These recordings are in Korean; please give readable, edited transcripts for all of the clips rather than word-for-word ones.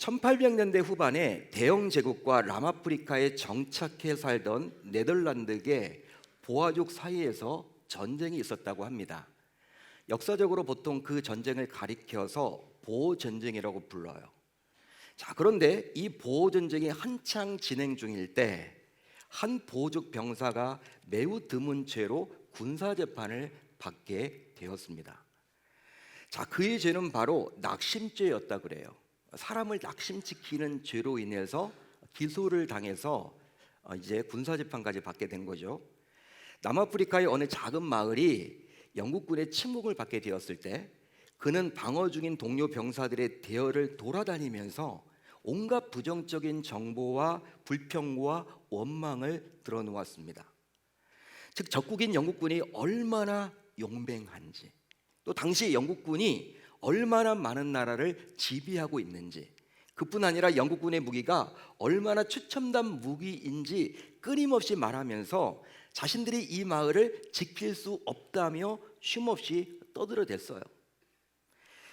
1800년대 후반에 대영 제국과 남아프리카에 정착해 살던 네덜란드계 보아족 사이에서 전쟁이 있었다고 합니다. 역사적으로 보통 그 전쟁을 가리켜서 보호전쟁이라고 불러요. 자, 그런데 이 보호전쟁이 한창 진행 중일 때 한 보족 병사가 매우 드문 죄로 군사재판을 받게 되었습니다. 자, 그의 죄는 바로 낙심죄였다 그래요. 사람을 낙심시키는 죄로 인해서 기소를 당해서 이제 군사재판까지 받게 된 거죠. 남아프리카의 어느 작은 마을이 영국군의 침공을 받게 되었을 때 그는 방어 중인 동료 병사들의 대열을 돌아다니면서 온갖 부정적인 정보와 불평과 원망을 드러놓았습니다. 즉 적국인 영국군이 얼마나 용맹한지, 또 당시 영국군이 얼마나 많은 나라를 지배하고 있는지, 그뿐 아니라 영국군의 무기가 얼마나 최첨단 무기인지 끊임없이 말하면서 자신들이 이 마을을 지킬 수 없다며 쉼없이 떠들어댔어요.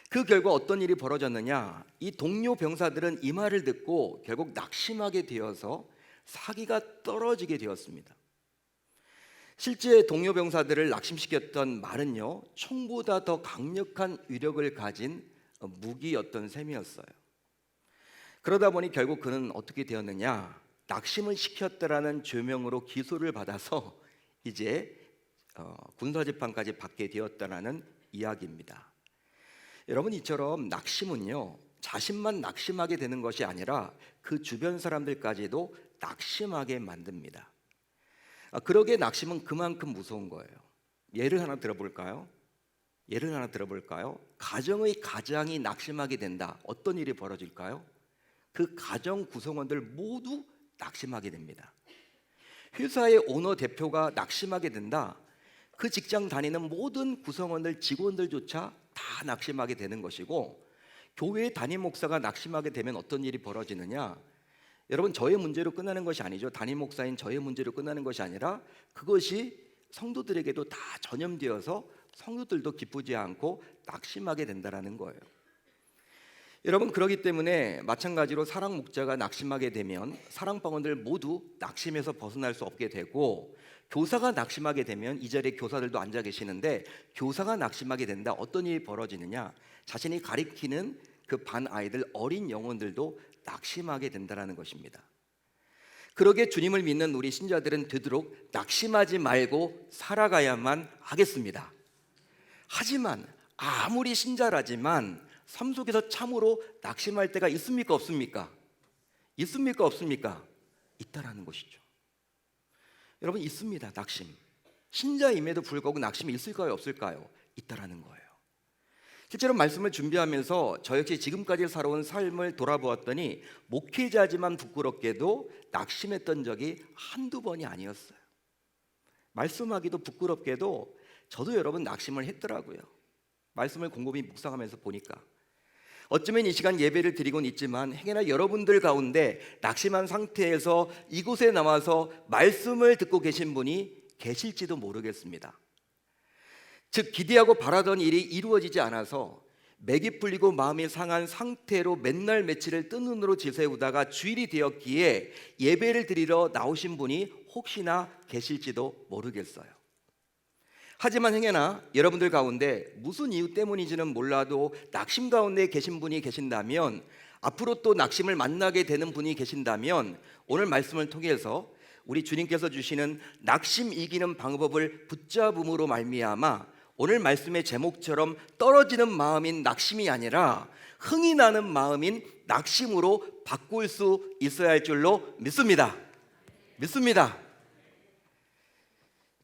그 결과 어떤 일이 벌어졌느냐, 이 동료 병사들은 이 말을 듣고 결국 낙심하게 되어서 사기가 떨어지게 되었습니다. 실제 동료 병사들을 낙심시켰던 말은요, 총보다 더 강력한 위력을 가진 무기였던 셈이었어요. 그러다 보니 결국 그는 어떻게 되었느냐, 낙심을 시켰다라는 죄명으로 기소를 받아서 이제 군사재판까지 받게 되었다라는 이야기입니다. 여러분, 이처럼 낙심은요, 자신만 낙심하게 되는 것이 아니라 그 주변 사람들까지도 낙심하게 만듭니다. 그러기에 낙심은 그만큼 무서운 거예요. 예를 하나 들어볼까요? 가정의 가장이 낙심하게 된다. 어떤 일이 벌어질까요? 그 가정 구성원들 모두 낙심하게 됩니다. 회사의 오너 대표가 낙심하게 된다. 그 직장 다니는 모든 구성원들, 직원들조차 다 낙심하게 되는 것이고, 교회 담임 목사가 낙심하게 되면 어떤 일이 벌어지느냐, 여러분, 저의 문제로 끝나는 것이 아니죠. 담임 목사인 저의 문제로 끝나는 것이 아니라 그것이 성도들에게도 다 전염되어서 성도들도 기쁘지 않고 낙심하게 된다는 거예요. 여러분, 그렇기 때문에 마찬가지로 사랑 목자가 낙심하게 되면 사랑방원들 모두 낙심에서 벗어날 수 없게 되고, 교사가 낙심하게 되면, 이 자리에 교사들도 앉아 계시는데 교사가 낙심하게 된다. 어떤 일이 벌어지느냐, 자신이 가리키는 그 반 아이들, 어린 영혼들도 낙심하게 된다는 것입니다. 그러기에 주님을 믿는 우리 신자들은 되도록 낙심하지 말고 살아가야만 하겠습니다. 하지만 아무리 신자라지만 삶 속에서 참으로 낙심할 때가 있습니까, 없습니까? 없습니까? 있다라는 것이죠. 여러분, 있습니다. 낙심. 신자임에도 불구하고 낙심이 있을까요, 없을까요? 있다라는 거예요. 실제로 말씀을 준비하면서 저 역시 지금까지 살아온 삶을 돌아보았더니 목회자지만 부끄럽게도 낙심했던 적이 한두 번이 아니었어요. 말씀하기도 부끄럽게도 저도 여러분 낙심을 했더라고요. 말씀을 곰곰이 묵상하면서 보니까 어쩌면 이 시간 예배를 드리곤 있지만 행여나 여러분들 가운데 낙심한 상태에서 이곳에 나와서 말씀을 듣고 계신 분이 계실지도 모르겠습니다. 즉, 기대하고 바라던 일이 이루어지지 않아서 맥이 풀리고 마음이 상한 상태로 맨날 며칠을 뜬 눈으로 지새우다가 주일이 되었기에 예배를 드리러 나오신 분이 혹시나 계실지도 모르겠어요. 하지만 행여나 여러분들 가운데 무슨 이유 때문인지는 몰라도 낙심 가운데 계신 분이 계신다면, 앞으로 또 낙심을 만나게 되는 분이 계신다면, 오늘 말씀을 통해서 우리 주님께서 주시는 낙심 이기는 방법을 붙잡음으로 말미암아 오늘 말씀의 제목처럼 떨어지는 마음인 낙심이 아니라 흥이 나는 마음인 낙심으로 바꿀 수 있어야 할 줄로 믿습니다.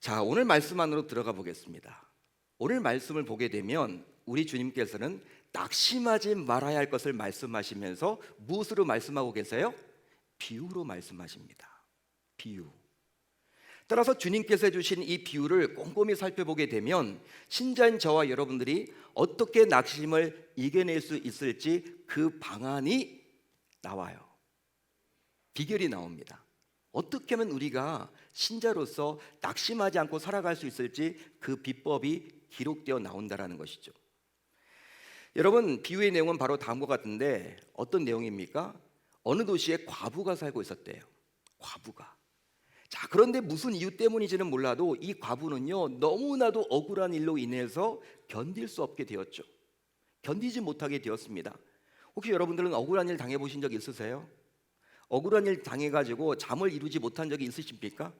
자, 오늘 말씀 안으로 들어가 보겠습니다. 오늘 말씀을 보게 되면 우리 주님께서는 낙심하지 말아야 할 것을 말씀하시면서 무엇으로 말씀하고 계세요? 비유로 말씀하십니다. 비유. 따라서 주님께서 주신 이 비유를 꼼꼼히 살펴보게 되면 신자인 저와 여러분들이 어떻게 낙심을 이겨낼 수 있을지 그 방안이 나와요. 비결이 나옵니다. 어떻게 하면 우리가 신자로서 낙심하지 않고 살아갈 수 있을지 그 비법이 기록되어 나온다는 것이죠. 여러분, 비유의 내용은 바로 다음과 같은데 어떤 내용입니까? 어느 도시에 과부가 살고 있었대요. 과부가. 자, 그런데 무슨 이유 때문인지는 몰라도 이 과부는요, 너무나도 억울한 일로 인해서 견딜 수 없게 되었죠. 견디지 못하게 되었습니다. 혹시 여러분들은 억울한 일 당해보신 적 있으세요? 억울한 일 당해가지고 잠을 이루지 못한 적이 있으십니까?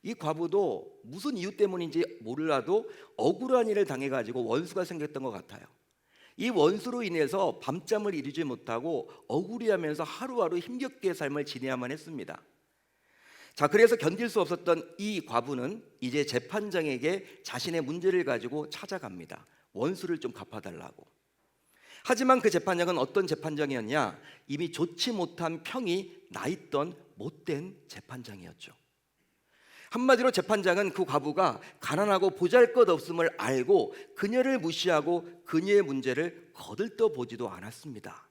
이 과부도 무슨 이유 때문인지 몰라도 억울한 일을 당해가지고 원수가 생겼던 것 같아요. 이 원수로 인해서 밤잠을 이루지 못하고 억울해하면서 하루하루 힘겹게 삶을 지내야만 했습니다. 자, 그래서 견딜 수 없었던 이 과부는 이제 재판장에게 자신의 문제를 가지고 찾아갑니다. 원수를 좀 갚아달라고. 하지만 그 재판장은 어떤 재판장이었냐? 이미 좋지 못한 평이 나 있던 못된 재판장이었죠. 한마디로 재판장은 그 과부가 가난하고 보잘것없음을 알고 그녀를 무시하고 그녀의 문제를 거들떠보지도 않았습니다.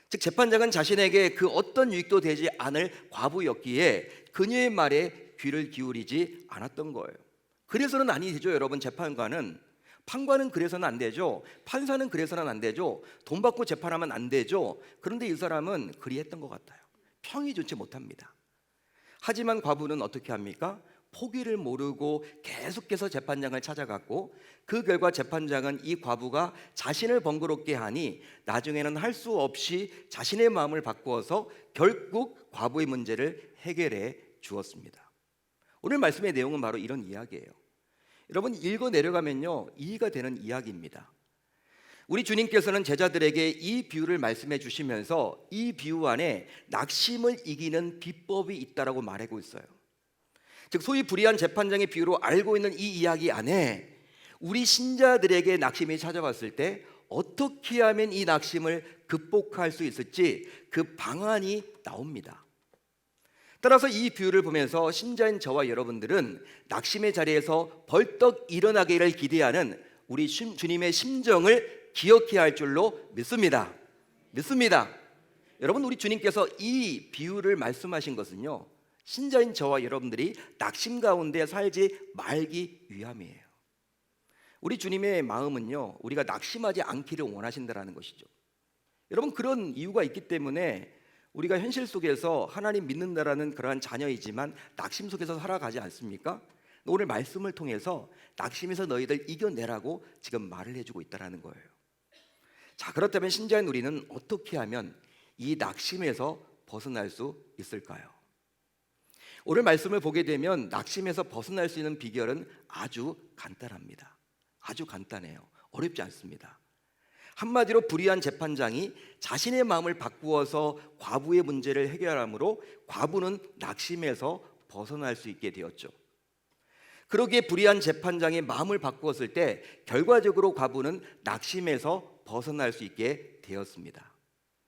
즉, 재판장은 자신에게 그 어떤 유익도 되지 않을 과부였기에 그녀의 말에 귀를 기울이지 않았던 거예요. 그래서는 아니 되죠, 여러분. 판관은 그래서는 안 되죠. 판사는 그래서는 안 되죠. 돈 받고 재판하면 안 되죠. 그런데 이 사람은 그리했던 것 같아요. 평이 좋지 못합니다. 하지만 과부는 어떻게 합니까? 포기를 모르고 계속해서 재판장을 찾아갔고, 그 결과 재판장은 이 과부가 자신을 번거롭게 하니 나중에는 할 수 없이 자신의 마음을 바꾸어서 결국 과부의 문제를 해결해 주었습니다. 오늘 말씀의 내용은 바로 이런 이야기예요. 여러분, 읽어 내려가면요, 이해가 되는 이야기입니다. 우리 주님께서는 제자들에게 이 비유를 말씀해 주시면서 이 비유 안에 낙심을 이기는 비법이 있다라고 말하고 있어요. 즉, 소위 불의한 재판장의 비유로 알고 있는 이 이야기 안에 우리 신자들에게 낙심이 찾아왔을 때 어떻게 하면 이 낙심을 극복할 수 있을지 그 방안이 나옵니다. 따라서 이 비유를 보면서 신자인 저와 여러분들은 낙심의 자리에서 벌떡 일어나기를 기대하는 우리 주님의 심정을 기억해야 할 줄로 믿습니다. 여러분, 우리 주님께서 이 비유를 말씀하신 것은요, 신자인 저와 여러분들이 낙심 가운데 살지 말기 위함이에요. 우리 주님의 마음은요, 우리가 낙심하지 않기를 원하신다라는 것이죠. 여러분, 그런 이유가 있기 때문에 우리가 현실 속에서 하나님 믿는다라는 그러한 자녀이지만 낙심 속에서 살아가지 않습니까? 오늘 말씀을 통해서 낙심에서 너희들 이겨내라고 지금 말을 해주고 있다는 거예요. 자, 그렇다면 신자인 우리는 어떻게 하면 이 낙심에서 벗어날 수 있을까요? 오늘 말씀을 보게 되면 낙심에서 벗어날 수 있는 비결은 아주 간단합니다. 아주 간단해요. 어렵지 않습니다. 한마디로 불의한 재판장이 자신의 마음을 바꾸어서 과부의 문제를 해결함으로 과부는 낙심에서 벗어날 수 있게 되었죠. 그러기에 불의한 재판장의 마음을 바꾸었을 때 결과적으로 과부는 낙심에서 벗어날 수 있게 되었습니다.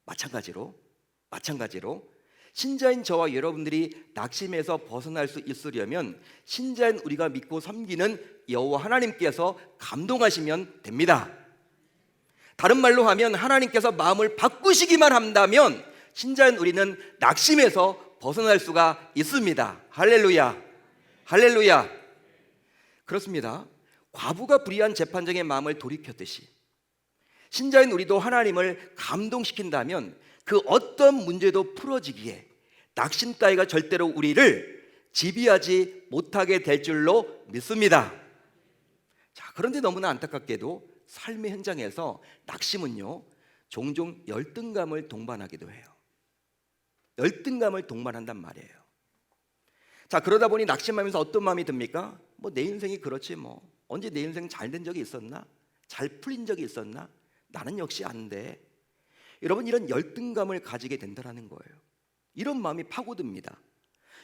마찬가지로 신자인 저와 여러분들이 낙심에서 벗어날 수 있으려면 신자인 우리가 믿고 섬기는 여호와 하나님께서 감동하시면 됩니다. 다른 말로 하면 하나님께서 마음을 바꾸시기만 한다면 신자인 우리는 낙심에서 벗어날 수가 있습니다. 할렐루야. 그렇습니다. 과부가 불의한 재판장의 마음을 돌이켰듯이 신자인 우리도 하나님을 감동시킨다면 그 어떤 문제도 풀어지기에 낙심 따위가 절대로 우리를 지배하지 못하게 될 줄로 믿습니다. 자, 그런데 너무나 안타깝게도 삶의 현장에서 낙심은요, 종종 열등감을 동반하기도 해요. 열등감을 동반한단 말이에요. 자, 그러다 보니 낙심하면서 어떤 마음이 듭니까? 내 인생이 그렇지 뭐. 언제 내 인생 잘 된 적이 있었나? 잘 풀린 적이 있었나? 나는 역시 안 돼. 여러분, 이런 열등감을 가지게 된다는 거예요. 이런 마음이 파고듭니다.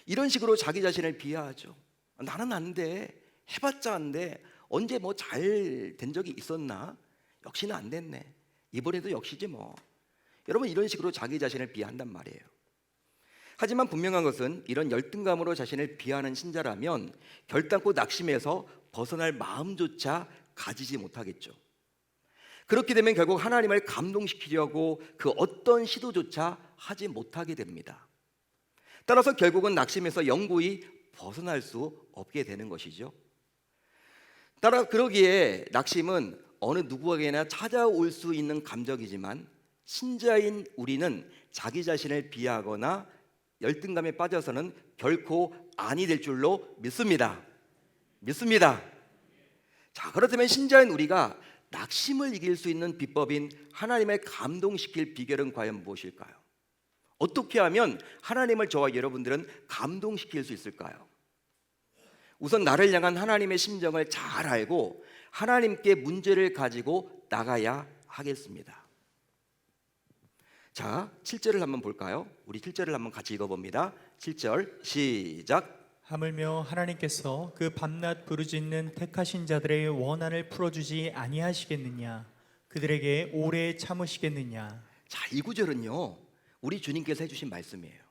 이런 식으로 자기 자신을 비하하죠. 나는 안 돼. 해봤자 안 돼. 언제 잘 된 적이 있었나? 역시는 안 됐네. 이번에도 역시지 뭐. 여러분, 이런 식으로 자기 자신을 비하한단 말이에요. 하지만 분명한 것은 이런 열등감으로 자신을 비하하는 신자라면 결단코 낙심에서 벗어날 마음조차 가지지 못하겠죠. 그렇게 되면 결국 하나님을 감동시키려고 그 어떤 시도조차 하지 못하게 됩니다. 따라서 결국은 낙심에서 영구히 벗어날 수 없게 되는 것이죠. 그러기에 낙심은 어느 누구에게나 찾아올 수 있는 감정이지만 신자인 우리는 자기 자신을 비하하거나 열등감에 빠져서는 결코 아니 될 줄로 믿습니다. 자, 그렇다면 신자인 우리가 낙심을 이길 수 있는 비법인 하나님을 감동시킬 비결은 과연 무엇일까요? 어떻게 하면 하나님을 저와 여러분들은 감동시킬 수 있을까요? 우선 나를 향한 하나님의 심정을 잘 알고 하나님께 문제를 가지고 나가야 하겠습니다. 자, 7절을 한번 볼까요? 우리 7절을 한번 같이 읽어봅니다. 7절 시작. 하물며 하나님께서 그 밤낮 부르짖는 택하신 자들의 원한을 풀어주지 아니하시겠느냐? 그들에게 오래 참으시겠느냐? 자, 이 구절은요, 우리 주님께서 해주신 말씀이에요.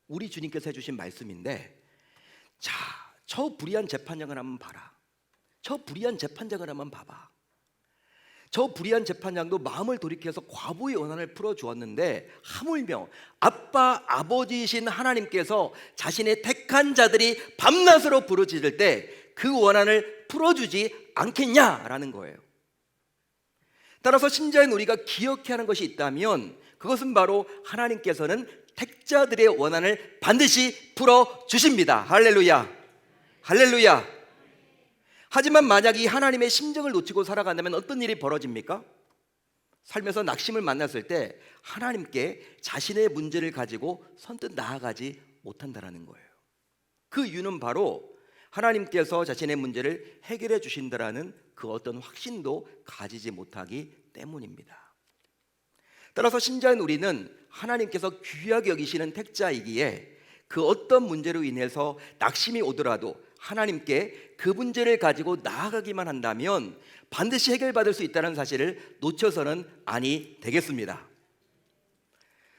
우리 주님께서 해주신 말씀인데, 자, 저 불의한 재판장을 한번 봐라. 저 불의한 재판장을 한번 봐봐. 저 불의한 재판장도 마음을 돌이켜서 과부의 원한을 풀어주었는데, 하물며 아버지이신 하나님께서 자신의 택한 자들이 밤낮으로 부르짖을 때 그 원한을 풀어주지 않겠냐라는 거예요. 따라서 신자인 우리가 기억해야 하는 것이 있다면 그것은 바로 하나님께서는 택자들의 원한을 반드시 풀어주십니다. 할렐루야. 하지만 만약 이 하나님의 심정을 놓치고 살아간다면 어떤 일이 벌어집니까? 살면서 낙심을 만났을 때 하나님께 자신의 문제를 가지고 선뜻 나아가지 못한다는 거예요. 그 이유는 바로 하나님께서 자신의 문제를 해결해 주신다라는 그 어떤 확신도 가지지 못하기 때문입니다. 따라서 신자인 우리는 하나님께서 귀하게 여기시는 택자이기에 그 어떤 문제로 인해서 낙심이 오더라도 하나님께 그 문제를 가지고 나아가기만 한다면 반드시 해결받을 수 있다는 사실을 놓쳐서는 아니 되겠습니다.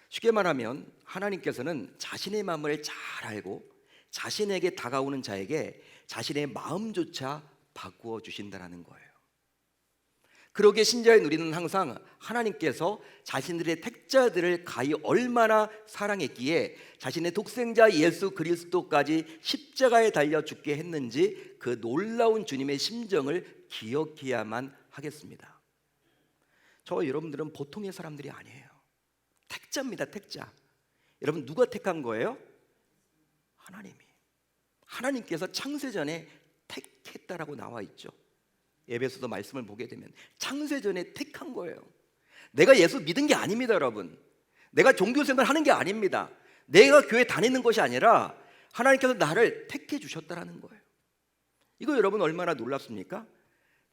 쉽게 말하면 하나님께서는 자신의 마음을 잘 알고 자신에게 다가오는 자에게 자신의 마음조차 바꾸어 주신다는 거예요. 그러기에 신자인 우리는 항상 하나님께서 자신들의 택자들을 가히 얼마나 사랑했기에 자신의 독생자 예수 그리스도까지 십자가에 달려 죽게 했는지 그 놀라운 주님의 심정을 기억해야만 하겠습니다. 저와 여러분들은 보통의 사람들이 아니에요. 택자입니다. 택자. 여러분, 누가 택한 거예요? 하나님께서 창세전에 택했다라고 나와 있죠. 에베소서 말씀을 보게 되면 창세전에 택한 거예요. 내가 예수 믿은 게 아닙니다, 여러분. 내가 종교생활 하는 게 아닙니다. 내가 교회 다니는 것이 아니라 하나님께서 나를 택해 주셨다라는 거예요. 이거 여러분 얼마나 놀랍습니까?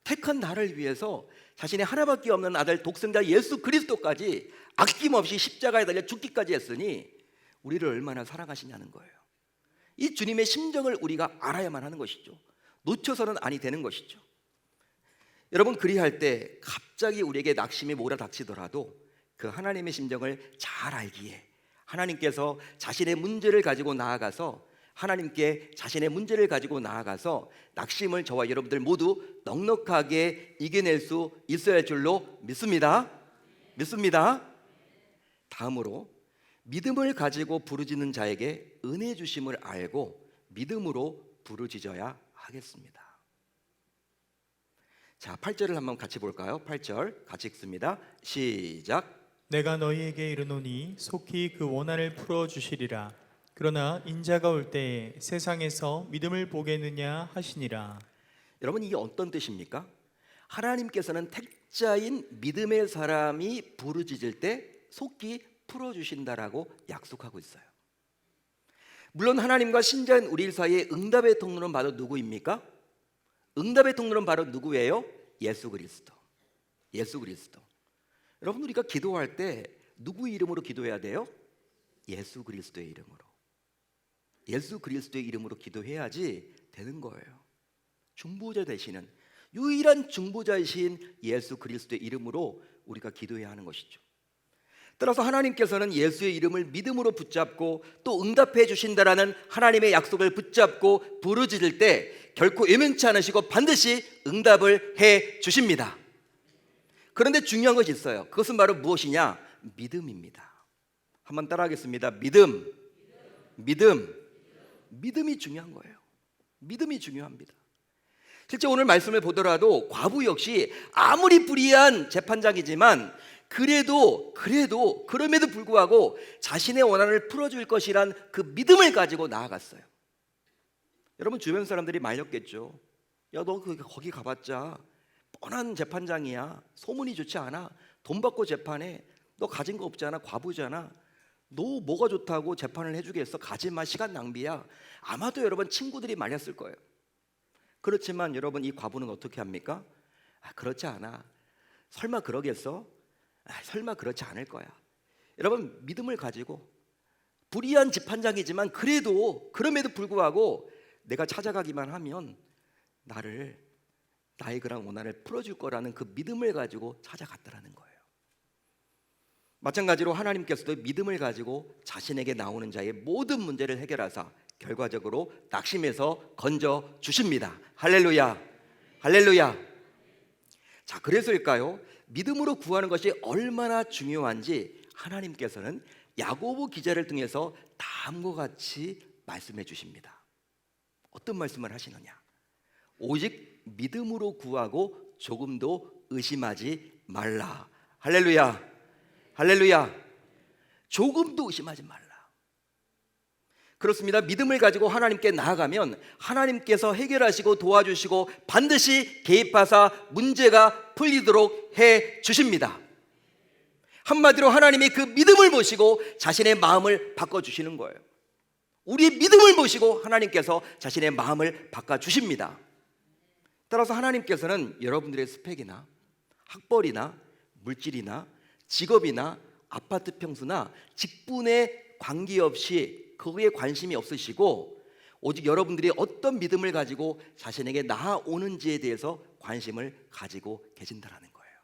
택한 나를 위해서 자신의 하나밖에 없는 아들 독생자 예수 그리스도까지 아낌없이 십자가에 달려 죽기까지 했으니 우리를 얼마나 사랑하시냐는 거예요. 이 주님의 심정을 우리가 알아야만 하는 것이죠. 놓쳐서는 아니 되는 것이죠. 여러분, 그리할 때 갑자기 우리에게 낙심이 몰아닥치더라도 그 하나님의 심정을 잘 알기에 하나님께서 자신의 문제를 가지고 나아가서 하나님께 자신의 문제를 가지고 나아가서 낙심을 저와 여러분들 모두 넉넉하게 이겨낼 수 있어야 할 줄로 믿습니다. 다음으로 믿음을 가지고 부르짖는 자에게 은혜 주심을 알고 믿음으로 부르짖어야 하겠습니다. 자, 8절을 한번 같이 볼까요? 8절 같이 읽습니다. 시작. 내가 너희에게 이르노니 속히 그 원한을 풀어주시리라. 그러나 인자가 올 때에 세상에서 믿음을 보겠느냐 하시니라. 여러분, 이게 어떤 뜻입니까? 하나님께서는 택자인 믿음의 사람이 부르짖을 때 속히 풀어주신다라고 약속하고 있어요. 물론 하나님과 신자인 우리 사이의 응답의 통로는 바로 누구입니까? 응답의 통로는 바로 누구예요? 예수 그리스도. 여러분, 우리가 기도할 때 누구 이름으로 기도해야 돼요? 예수 그리스도의 이름으로 기도해야지 되는 거예요. 중보자 되시는 유일한 중보자이신 예수 그리스도의 이름으로 우리가 기도해야 하는 것이죠. 따라서 하나님께서는 예수의 이름을 믿음으로 붙잡고 또 응답해 주신다라는 하나님의 약속을 붙잡고 부르짖을 때 결코 예민치 않으시고 반드시 응답을 해 주십니다. 그런데 중요한 것이 있어요. 그것은 바로 무엇이냐? 믿음입니다. 한번 따라하겠습니다. 믿음이 중요한 거예요. 믿음이 중요합니다. 실제 오늘 말씀을 보더라도 과부 역시 아무리 불의한 재판장이지만 그럼에도 불구하고 자신의 원한을 풀어줄 것이란 그 믿음을 가지고 나아갔어요. 여러분 주변 사람들이 말렸겠죠. 야, 너 거기 가봤자 뻔한 재판장이야. 소문이 좋지 않아. 돈 받고 재판해. 너 가진 거 없잖아. 과부잖아. 너 뭐가 좋다고 재판을 해주겠어? 가지 마. 시간 낭비야. 아마도 여러분 친구들이 말렸을 거예요. 그렇지만 여러분 이 과부는 어떻게 합니까? 그렇지 않아. 설마 그러겠어? 설마 그렇지 않을 거야. 여러분 믿음을 가지고 불의한 재판장이지만 그럼에도 불구하고 내가 찾아가기만 하면 나의 그런 원한을 풀어줄 거라는 그 믿음을 가지고 찾아갔다라는 거예요. 마찬가지로 하나님께서도 믿음을 가지고 자신에게 나오는 자의 모든 문제를 해결하사 결과적으로 낙심에서 건져 주십니다. 할렐루야, 할렐루야. 자, 그래서일까요? 믿음으로 구하는 것이 얼마나 중요한지 하나님께서는 야고보 기자를 통해서 다음과 같이 말씀해 주십니다. 어떤 말씀을 하시느냐? 오직 믿음으로 구하고 조금도 의심하지 말라. 할렐루야, 할렐루야. 조금도 의심하지 말라. 그렇습니다. 믿음을 가지고 하나님께 나아가면 하나님께서 해결하시고 도와주시고 반드시 개입하사 문제가 풀리도록 해 주십니다. 한마디로 하나님이 그 믿음을 보시고 자신의 마음을 바꿔주시는 거예요. 우리의 믿음을 보시고 하나님께서 자신의 마음을 바꿔주십니다. 따라서 하나님께서는 여러분들의 스펙이나 학벌이나 물질이나 직업이나 아파트 평수나 직분에 관계없이 거기에 관심이 없으시고 오직 여러분들이 어떤 믿음을 가지고 자신에게 나아오는지에 대해서 관심을 가지고 계신다라는 거예요.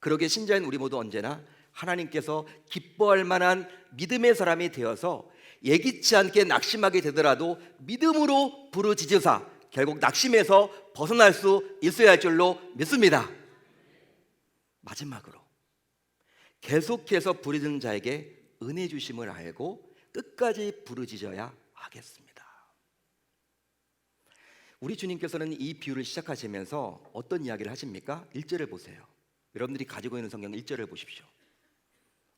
그러기에 신자인 우리 모두 언제나 하나님께서 기뻐할 만한 믿음의 사람이 되어서 예기치 않게 낙심하게 되더라도 믿음으로 부르짖으사 결국 낙심에서 벗어날 수 있어야 할 줄로 믿습니다. 마지막으로 계속해서 부르짖는 자에게 은혜 주심을 알고 끝까지 부르짖어야 하겠습니다. 우리 주님께서는 이 비유를 시작하시면서 어떤 이야기를 하십니까? 1절을 보세요. 여러분들이 가지고 있는 성경 1절을 보십시오.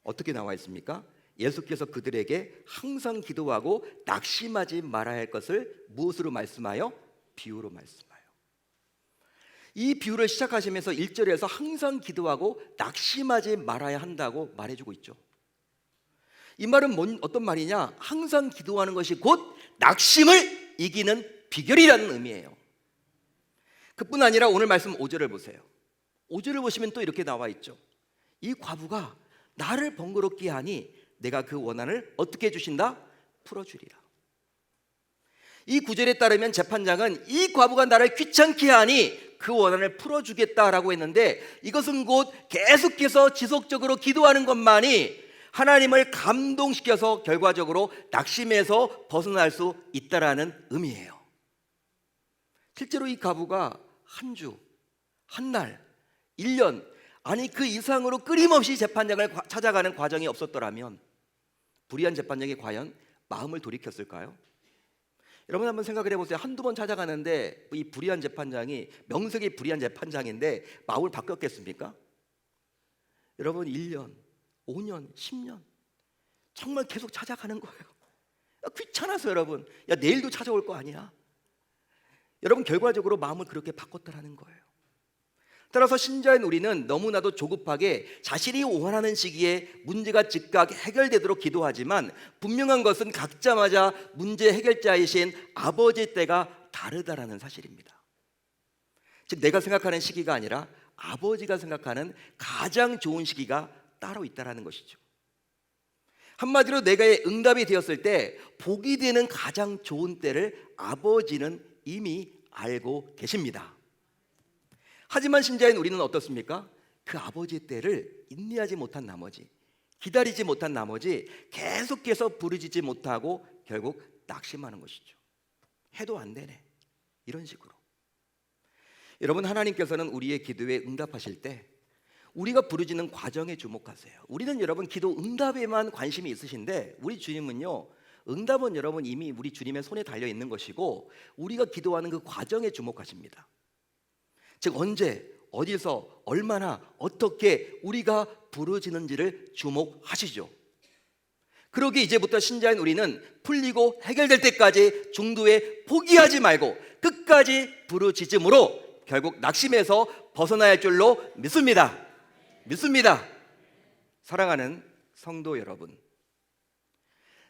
어떻게 나와 있습니까? 예수께서 그들에게 항상 기도하고 낙심하지 말아야 할 것을 무엇으로 말씀하여? 비유로 말씀하여. 이 비유를 시작하시면서 1절에서 항상 기도하고 낙심하지 말아야 한다고 말해주고 있죠. 이 말은 어떤 말이냐? 항상 기도하는 것이 곧 낙심을 이기는 비결이라는 의미예요. 그뿐 아니라 오늘 말씀 5절을 보세요. 5절을 보시면 또 이렇게 나와 있죠. 이 과부가 나를 번거롭게 하니 내가 그 원한을 어떻게 해주신다? 풀어주리라. 이 구절에 따르면 재판장은 이 과부가 나를 귀찮게 하니 그 원한을 풀어주겠다라고 했는데 이것은 곧 계속해서 지속적으로 기도하는 것만이 하나님을 감동시켜서 결과적으로 낙심에서 벗어날 수 있다라는 의미예요. 실제로 이 과부가 한 주, 한 날, 1년 아니 그 이상으로 끊임없이 재판장을 찾아가는 과정이 없었더라면 불의한 재판장이 과연 마음을 돌이켰을까요? 여러분 한번 생각을 해보세요. 한두 번 찾아가는데 이 불의한 재판장이 명색이 불의한 재판장인데 마음을 바뀌었겠습니까? 여러분 1년, 5년, 10년 정말 계속 찾아가는 거예요. 귀찮아서 여러분 내일도 찾아올 거 아니야. 여러분 결과적으로 마음을 그렇게 바꿨다라는 거예요. 따라서 신자인 우리는 너무나도 조급하게 자신이 원하는 시기에 문제가 즉각 해결되도록 기도하지만 분명한 것은 각자마다 문제 해결자이신 아버지 때가 다르다라는 사실입니다. 즉 내가 생각하는 시기가 아니라 아버지가 생각하는 가장 좋은 시기가 따로 있다라는 것이죠. 한마디로 내가 응답이 되었을 때 복이 되는 가장 좋은 때를 아버지는 이미 알고 계십니다. 하지만 신자인 우리는 어떻습니까? 그 아버지의 때를 인내하지 못한 나머지, 기다리지 못한 나머지 계속해서 부르짖지 못하고 결국 낙심하는 것이죠. 해도 안 되네, 이런 식으로. 여러분 하나님께서는 우리의 기도에 응답하실 때 우리가 부르짖는 과정에 주목하세요. 우리는 여러분 기도 응답에만 관심이 있으신데 우리 주님은요 응답은 여러분 이미 우리 주님의 손에 달려 있는 것이고 우리가 기도하는 그 과정에 주목하십니다. 즉 언제, 어디서, 얼마나, 어떻게 우리가 부르짖는지를 주목하시죠. 그러기에 이제부터 신자인 우리는 풀리고 해결될 때까지 중도에 포기하지 말고 끝까지 부르짖음으로 결국 낙심에서 벗어나야 할 줄로 믿습니다. 사랑하는 성도 여러분,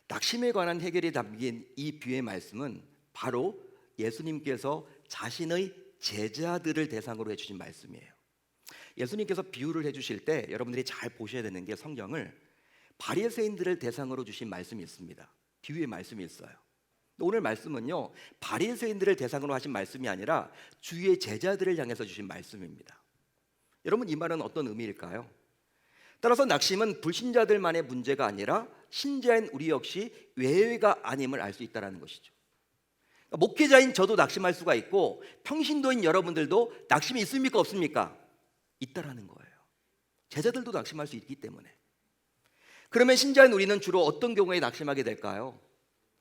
낙심에 관한 해결이 담긴 이 비유의 말씀은 바로 예수님께서 자신의 제자들을 대상으로 해주신 말씀이에요. 예수님께서 비유를 해주실 때 여러분들이 잘 보셔야 되는 게 성경을 바리새인들을 대상으로 주신 말씀이 있습니다. 비유의 말씀이 있어요. 오늘 말씀은요, 바리새인들을 대상으로 하신 말씀이 아니라 주의 제자들을 향해서 주신 말씀입니다. 여러분, 이 말은 어떤 의미일까요? 따라서 낙심은 불신자들만의 문제가 아니라 신자인 우리 역시 외회가 아님을 알 수 있다는 것이죠. 목회자인 저도 낙심할 수가 있고 평신도인 여러분들도 낙심이 있습니까, 없습니까? 있다라는 거예요. 제자들도 낙심할 수 있기 때문에. 그러면 신자인 우리는 주로 어떤 경우에 낙심하게 될까요?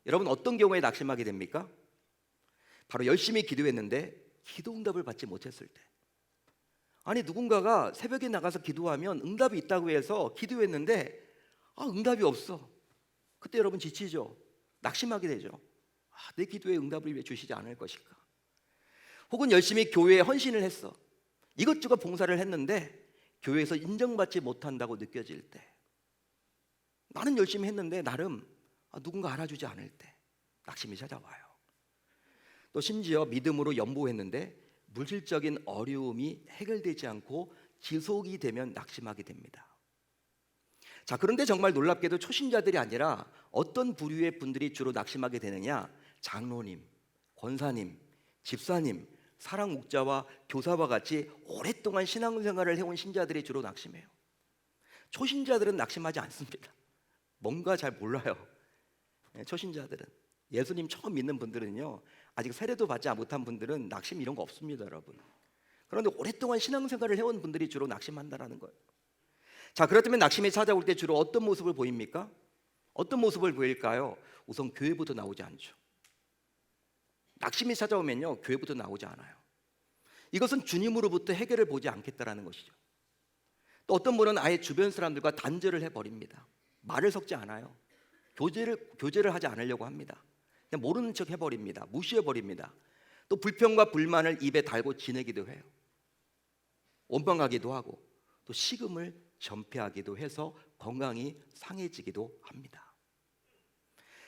여러분, 어떤 경우에 낙심하게 됩니까? 바로 열심히 기도했는데 기도 응답을 받지 못했을 때. 아니, 누군가가 새벽에 나가서 기도하면 응답이 있다고 해서 기도했는데 응답이 없어. 그때 여러분 지치죠. 낙심하게 되죠. 내 기도에 응답을 왜 주시지 않을 것일까? 혹은 열심히 교회에 헌신을 했어. 이것저것 봉사를 했는데 교회에서 인정받지 못한다고 느껴질 때, 나는 열심히 했는데 나름 누군가 알아주지 않을 때 낙심이 찾아와요. 또 심지어 믿음으로 연보했는데 물질적인 어려움이 해결되지 않고 지속이 되면 낙심하게 됩니다. 자, 그런데 정말 놀랍게도 초신자들이 아니라 어떤 부류의 분들이 주로 낙심하게 되느냐? 장로님, 권사님, 집사님, 사랑 목자와 교사와 같이 오랫동안 신앙생활을 해온 신자들이 주로 낙심해요. 초신자들은 낙심하지 않습니다. 뭔가 잘 몰라요. 초신자들은, 예수님 처음 믿는 분들은요, 아직 세례도 받지 못한 분들은 낙심 이런 거 없습니다, 여러분. 그런데 오랫동안 신앙생활을 해온 분들이 주로 낙심한다라는 거예요. 자, 그렇다면 낙심이 찾아올 때 주로 어떤 모습을 보입니까? 어떤 모습을 보일까요? 우선 교회부터 나오지 않죠. 낙심이 찾아오면요, 교회부터 나오지 않아요. 이것은 주님으로부터 해결을 보지 않겠다라는 것이죠. 또 어떤 분은 아예 주변 사람들과 단절을 해버립니다. 말을 섞지 않아요. 교제를 하지 않으려고 합니다. 그냥 모르는 척 해버립니다. 무시해버립니다. 또 불평과 불만을 입에 달고 지내기도 해요. 원망하기도 하고 또 식음을 전폐하기도 해서 건강이 상해지기도 합니다.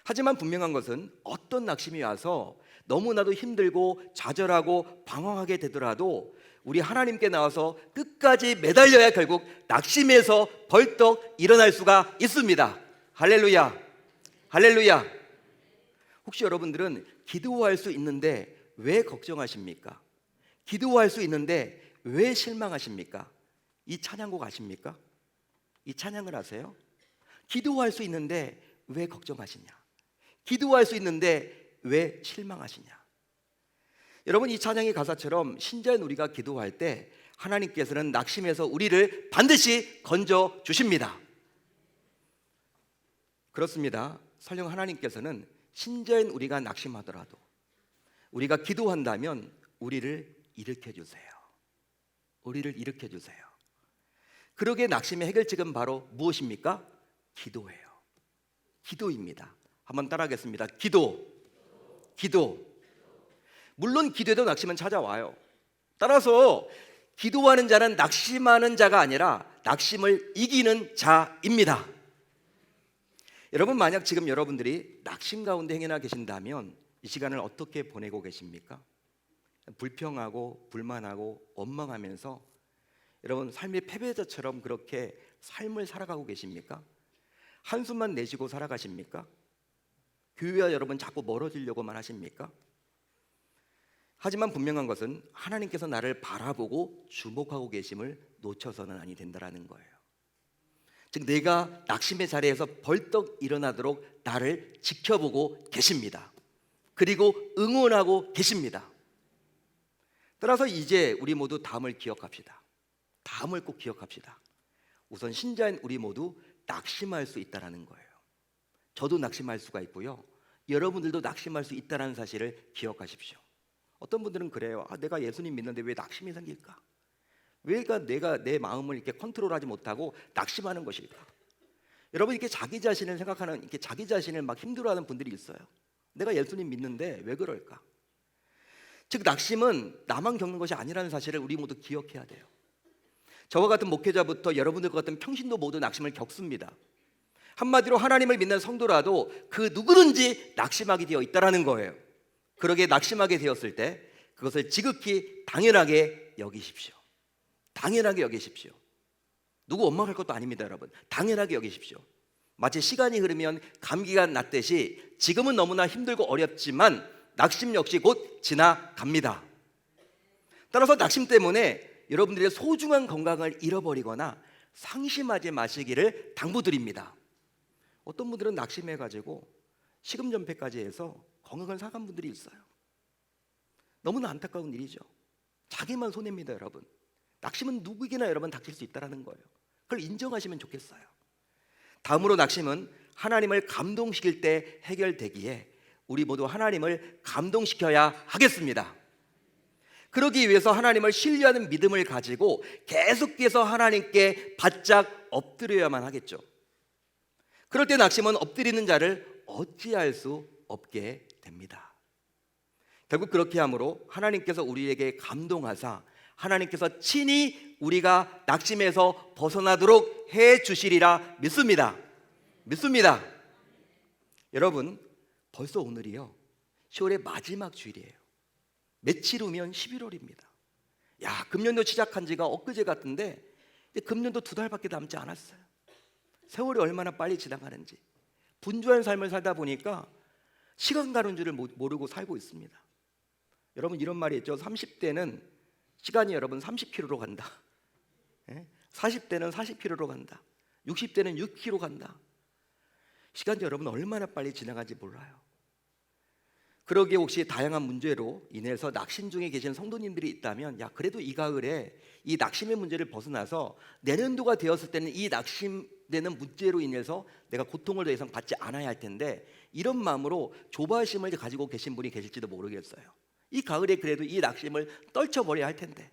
하지만 분명한 것은 어떤 낙심이 와서 너무나도 힘들고 좌절하고 방황하게 되더라도 우리 하나님께 나와서 끝까지 매달려야 결국 낙심에서 벌떡 일어날 수가 있습니다. 할렐루야, 할렐루야. 혹시 여러분들은 기도할 수 있는데 왜 걱정하십니까? 기도할 수 있는데 왜 실망하십니까? 이 찬양곡 아십니까? 이 찬양을 아세요? 기도할 수 있는데 왜 걱정하시냐? 기도할 수 있는데 왜 실망하시냐? 여러분, 이 찬양의 가사처럼 신자인 우리가 기도할 때 하나님께서는 낙심에서 우리를 반드시 건져 주십니다. 그렇습니다. 설령 하나님께서는 신자인 우리가 낙심하더라도 우리가 기도한다면 우리를 일으켜 주세요. 우리를 일으켜 주세요. 그러기에 낙심의 해결책은 바로 무엇입니까? 기도예요. 기도입니다. 한번 따라하겠습니다. 기도. 물론 기도에도 낙심은 찾아와요. 따라서 기도하는 자는 낙심하는 자가 아니라 낙심을 이기는 자입니다. 여러분, 만약 지금 여러분들이 낙심 가운데 행해나 계신다면 이 시간을 어떻게 보내고 계십니까? 불평하고 불만하고 원망하면서 여러분 삶의 패배자처럼 그렇게 삶을 살아가고 계십니까? 한숨만 내쉬고 살아가십니까? 교회와 여러분 자꾸 멀어지려고만 하십니까? 하지만 분명한 것은 하나님께서 나를 바라보고 주목하고 계심을 놓쳐서는 아니 된다라는 거예요. 즉 내가 낙심의 자리에서 벌떡 일어나도록 나를 지켜보고 계십니다. 그리고 응원하고 계십니다. 따라서 이제 우리 모두 다음을 기억합시다. 다음을 꼭 기억합시다. 우선 신자인 우리 모두 낙심할 수 있다라는 거예요. 저도 낙심할 수가 있고요. 여러분들도 낙심할 수 있다는 사실을 기억하십시오. 어떤 분들은 그래요. 내가 예수님 믿는데 왜 낙심이 생길까? 왜가 내가 내 마음을 이렇게 컨트롤하지 못하고 낙심하는 것일까? 여러분, 이렇게 자기 자신을 생각하는, 이렇게 자기 자신을 막 힘들어하는 분들이 있어요. 내가 예수님 믿는데 왜 그럴까? 즉, 낙심은 나만 겪는 것이 아니라는 사실을 우리 모두 기억해야 돼요. 저와 같은 목회자부터 여러분들과 같은 평신도 모두 낙심을 겪습니다. 한마디로 하나님을 믿는 성도라도 그 누구든지 낙심하게 되어 있다는 거예요. 그러게 낙심하게 되었을 때 그것을 지극히 당연하게 여기십시오. 당연하게 여기십시오. 누구 원망할 것도 아닙니다, 여러분. 당연하게 여기십시오. 마치 시간이 흐르면 감기가 낫듯이 지금은 너무나 힘들고 어렵지만 낙심 역시 곧 지나갑니다. 따라서 낙심 때문에 여러분들의 소중한 건강을 잃어버리거나 상심하지 마시기를 당부드립니다. 어떤 분들은 낙심해가지고 식음전폐까지 해서 건강을 상한 분들이 있어요. 너무나 안타까운 일이죠. 자기만 손해입니다, 여러분. 낙심은 누구에게나 여러분 닥칠 수 있다는 거예요. 그걸 인정하시면 좋겠어요. 다음으로 낙심은 하나님을 감동시킬 때 해결되기에 우리 모두 하나님을 감동시켜야 하겠습니다. 그러기 위해서 하나님을 신뢰하는 믿음을 가지고 계속해서 하나님께 바짝 엎드려야만 하겠죠. 그럴 때 낙심은 엎드리는 자를 어찌할 수 없게 됩니다. 결국 그렇게 함으로 하나님께서 우리에게 감동하사 하나님께서 친히 우리가 낙심에서 벗어나도록 해 주시리라 믿습니다. 믿습니다. 여러분, 벌써 오늘이요 10월의 마지막 주일이에요. 며칠 후면 11월입니다. 금년도 시작한 지가 엊그제 같은데 금년도 2달밖에 남지 않았어요. 세월이 얼마나 빨리 지나가는지, 분주한 삶을 살다 보니까 시간 가는 줄을 모르고 살고 있습니다. 여러분, 이런 말이 있죠. 30대는 시간이 여러분 30km로 간다. 40대는 40km로 간다. 60대는 6km 간다. 시간이 여러분 얼마나 빨리 지나가는지 몰라요. 그러기에 혹시 다양한 문제로 인해서 낙심 중에 계신 성도님들이 있다면 그래도 이 가을에 이 낙심의 문제를 벗어나서 내년도가 되었을 때는 이 낙심되는 문제로 인해서 내가 고통을 더 이상 받지 않아야 할 텐데 이런 마음으로 조바심을 가지고 계신 분이 계실지도 모르겠어요. 이 가을에 그래도 이 낙심을 떨쳐버려야 할 텐데,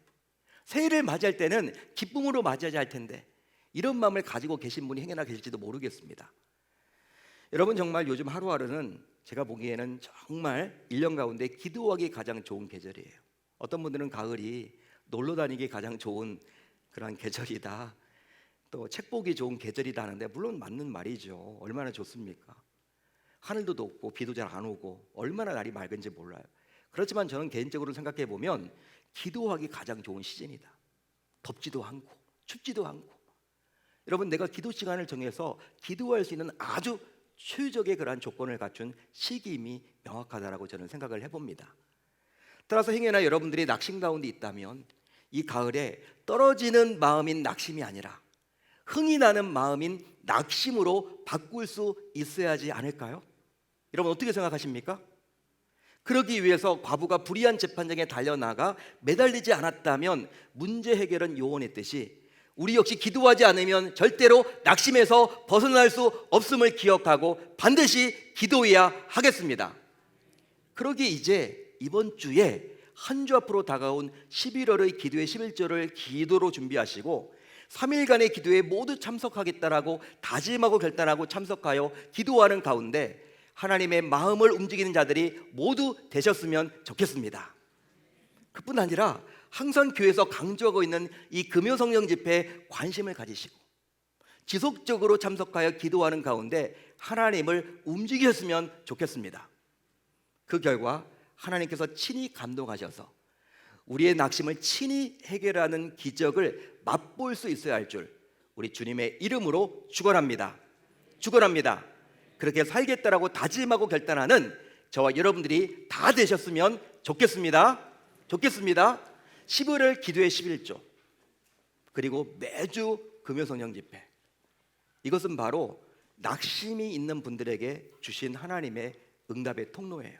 새해를 맞이할 때는 기쁨으로 맞이해야 할 텐데 이런 마음을 가지고 계신 분이 행여나 계실지도 모르겠습니다. 여러분, 정말 요즘 하루하루는 제가 보기에는 정말 1년 가운데 기도하기 가장 좋은 계절이에요. 어떤 분들은 가을이 놀러 다니기 가장 좋은 그런 계절이다, 또 책 보기 좋은 계절이다 하는데 물론 맞는 말이죠. 얼마나 좋습니까? 하늘도 높고 비도 잘 안 오고 얼마나 날이 맑은지 몰라요. 그렇지만 저는 개인적으로 생각해 보면 기도하기 가장 좋은 시즌이다. 덥지도 않고 춥지도 않고. 여러분, 내가 기도 시간을 정해서 기도할 수 있는 아주 최적의 그러한 조건을 갖춘 시기임이 명확하다라고 저는 생각을 해봅니다. 따라서 행여나 여러분들이 낙심 가운데 있다면 이 가을에 떨어지는 마음인 낙심이 아니라 흥이 나는 마음인 낙심으로 바꿀 수 있어야 하지 않을까요? 여러분, 어떻게 생각하십니까? 그러기 위해서 과부가 불의한 재판장에 달려나가 매달리지 않았다면 문제 해결은 요원했듯이 우리 역시 기도하지 않으면 절대로 낙심에서 벗어날 수 없음을 기억하고 반드시 기도해야 하겠습니다. 그러기에 이제 이번 주에 한 주 앞으로 다가온 11월의 기도의 11조를 기도로 준비하시고 3일간의 기도에 모두 참석하겠다라고 다짐하고 결단하고 참석하여 기도하는 가운데 하나님의 마음을 움직이는 자들이 모두 되셨으면 좋겠습니다. 그뿐 아니라 항상 교회에서 강조하고 있는 이 금요성령 집회에 관심을 가지시고 지속적으로 참석하여 기도하는 가운데 하나님을 움직이셨으면 좋겠습니다. 그 결과 하나님께서 친히 감동하셔서 우리의 낙심을 친히 해결하는 기적을 맛볼 수 있어야 할 줄 우리 주님의 이름으로 축원합니다. 축원합니다. 그렇게 살겠다라고 다짐하고 결단하는 저와 여러분들이 다 되셨으면 좋겠습니다. 좋겠습니다. 11월 기도의 11조, 그리고 매주 금요성령 집회, 이것은 바로 낙심이 있는 분들에게 주신 하나님의 응답의 통로예요.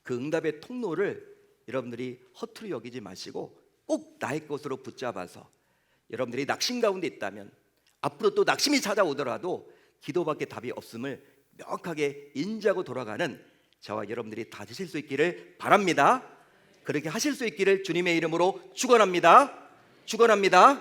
그 응답의 통로를 여러분들이 허투루 여기지 마시고 꼭 나의 것으로 붙잡아서 여러분들이 낙심 가운데 있다면 앞으로 또 낙심이 찾아오더라도 기도밖에 답이 없음을 명확하게 인지하고 돌아가는 저와 여러분들이 다 되실 수 있기를 바랍니다. 그렇게 하실 수 있기를 주님의 이름으로 축원합니다. 축원합니다.